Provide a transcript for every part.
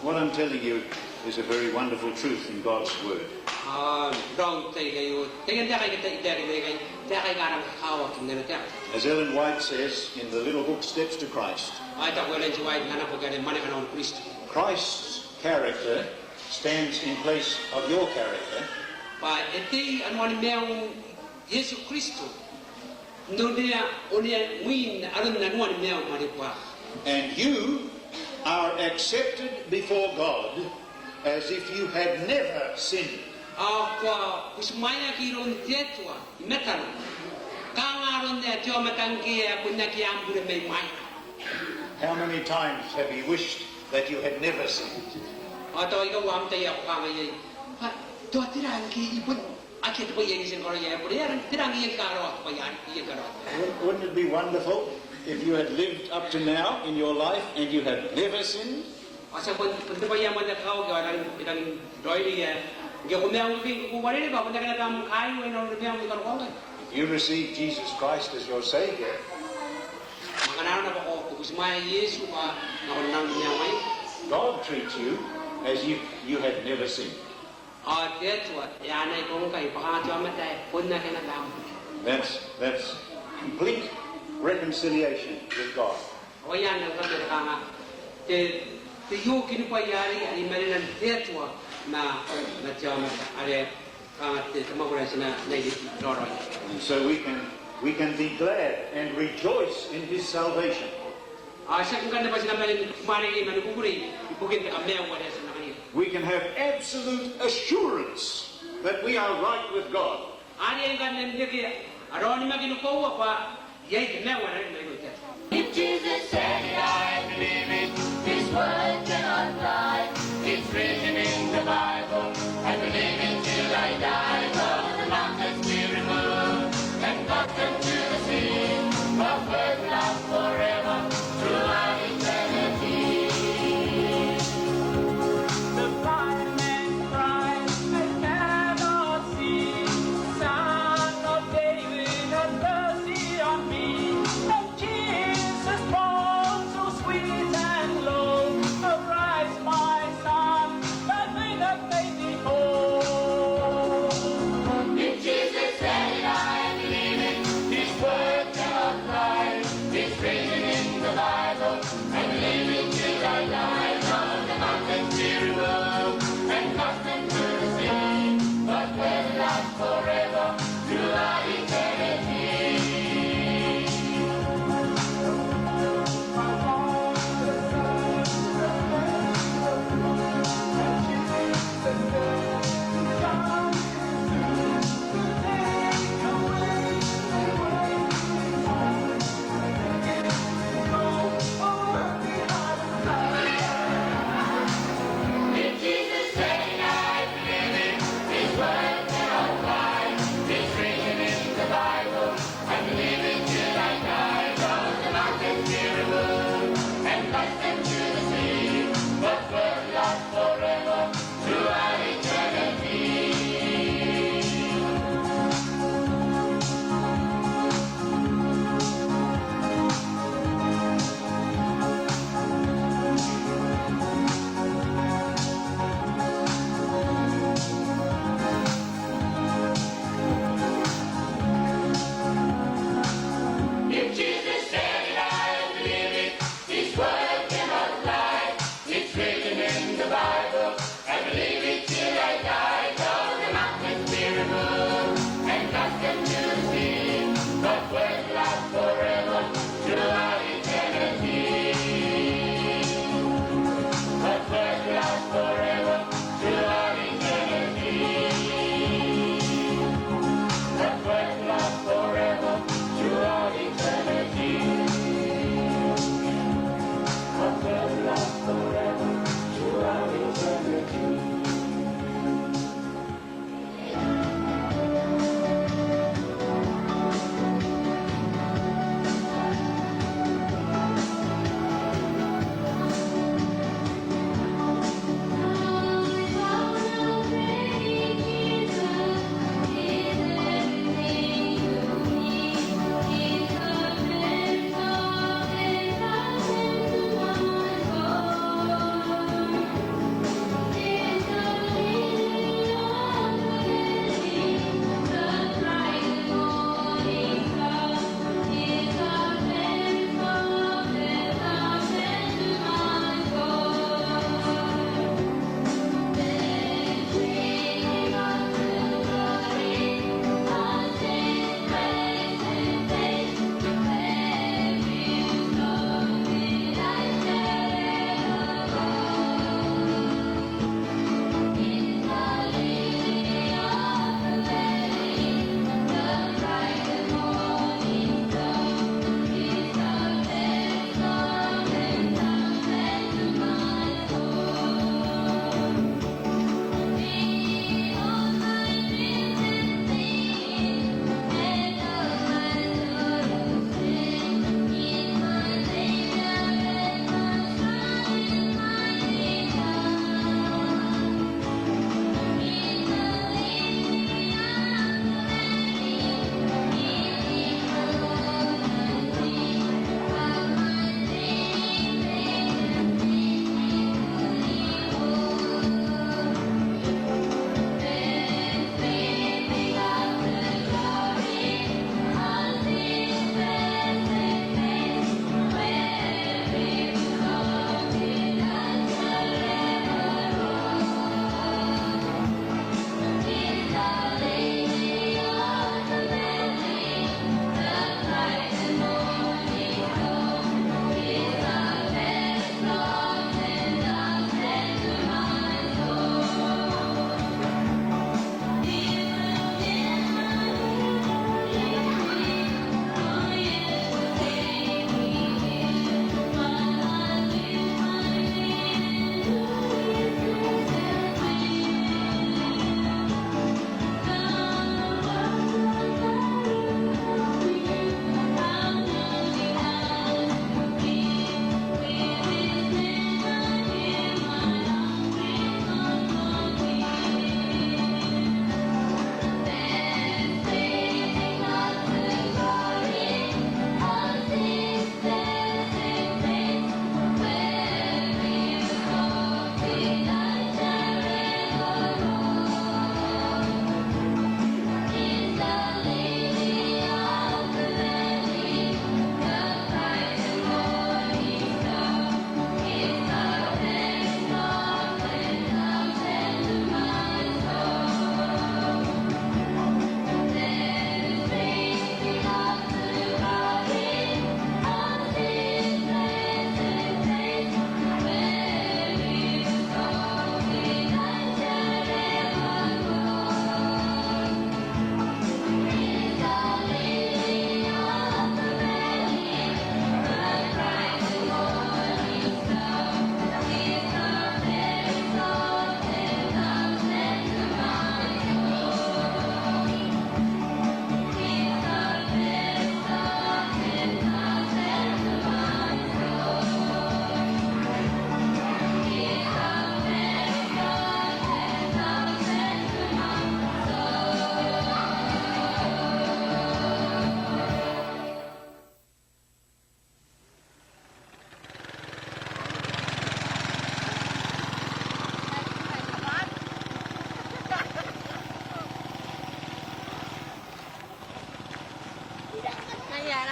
What I'm telling you is a very wonderful truth in God's Word. As Ellen White says in the little book Steps to Christ, Christ's character stands in place of your character, and you are accepted before God as if you had never sinned. How many times have you wished that you had never sinned? Wouldn't it be wonderful if you had lived up to now in your life and you had never sinned? If you receive Jesus Christ as your Savior, God treats you as if you had never sinned. That's complete reconciliation with God. And so we can be glad and rejoice in His salvation. We can have absolute assurance that we are right with God. If Jesus said it, I believe it. His word cannot lie. It's written in the Bible. I believe it till I die. Though the mountains be removed and bottom to the sea, of word love forever throughout eternity. The blind man cries, they cannot see. Son of David, have mercy on me. Oh,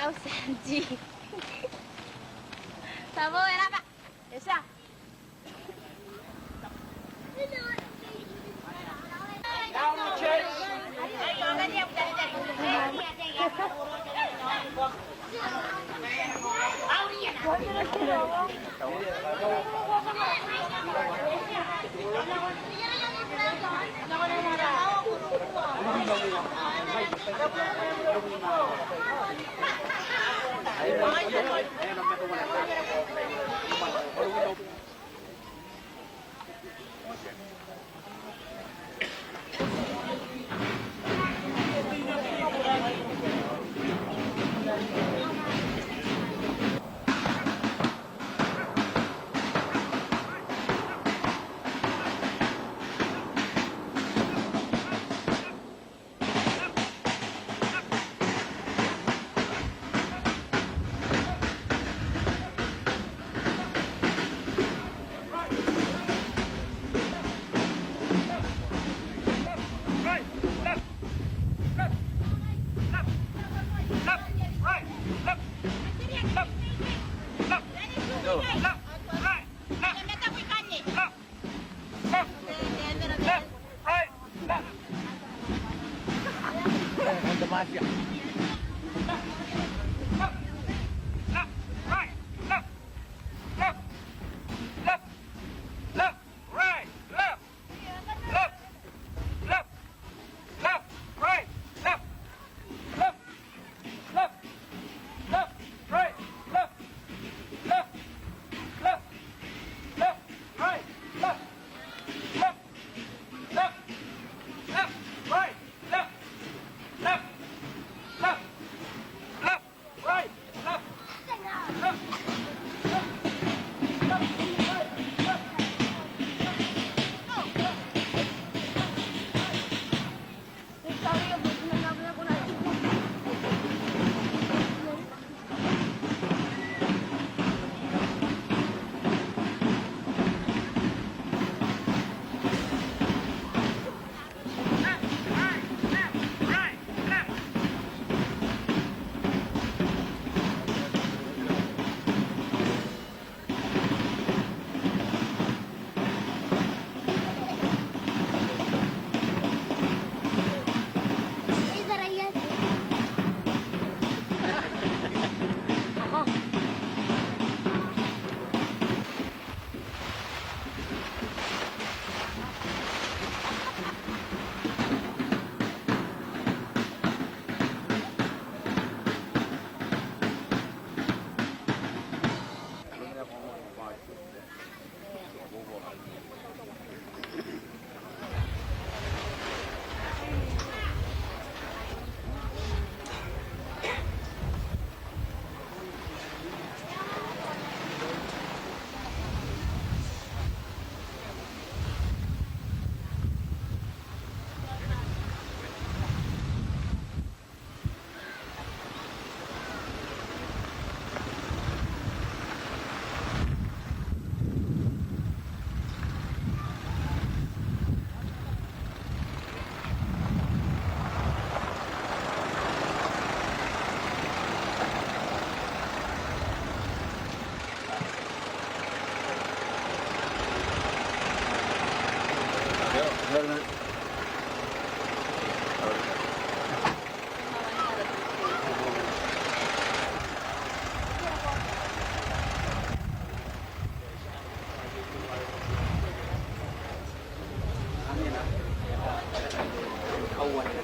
5cm. Tabo, era pa. Isa. Down the church. Awa di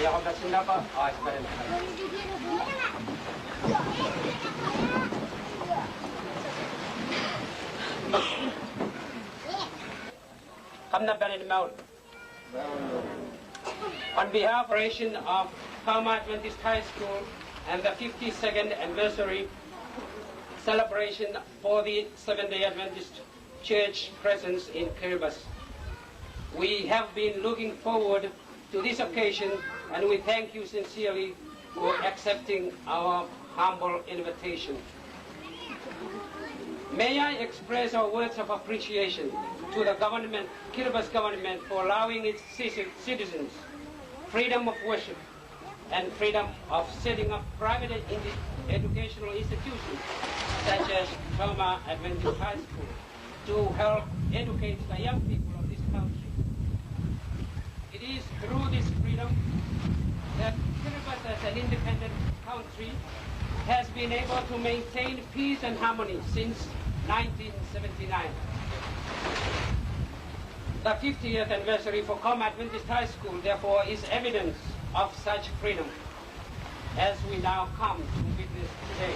Ayaw ko ba sila pa? Ayos pa rin. Come na Benin Mount. On behalf of the operation of Palma Adventist High School and the 52nd anniversary celebration for the Seventh-day Adventist Church presence in Kiribati, we have been looking forward to this occasion, and we thank you sincerely for accepting our humble invitation. May I express our words of appreciation to the government, Kiribati government, for allowing its citizens freedom of worship and freedom of setting up private educational institutions such as Palma Adventist High School to help educate the young people of this country. It is through this freedom that Kiribati as an independent country has been able to maintain peace and harmony since 1979. The 50th anniversary for Palma Adventist High School, therefore, is evidence of such freedom, as we now come to witness today.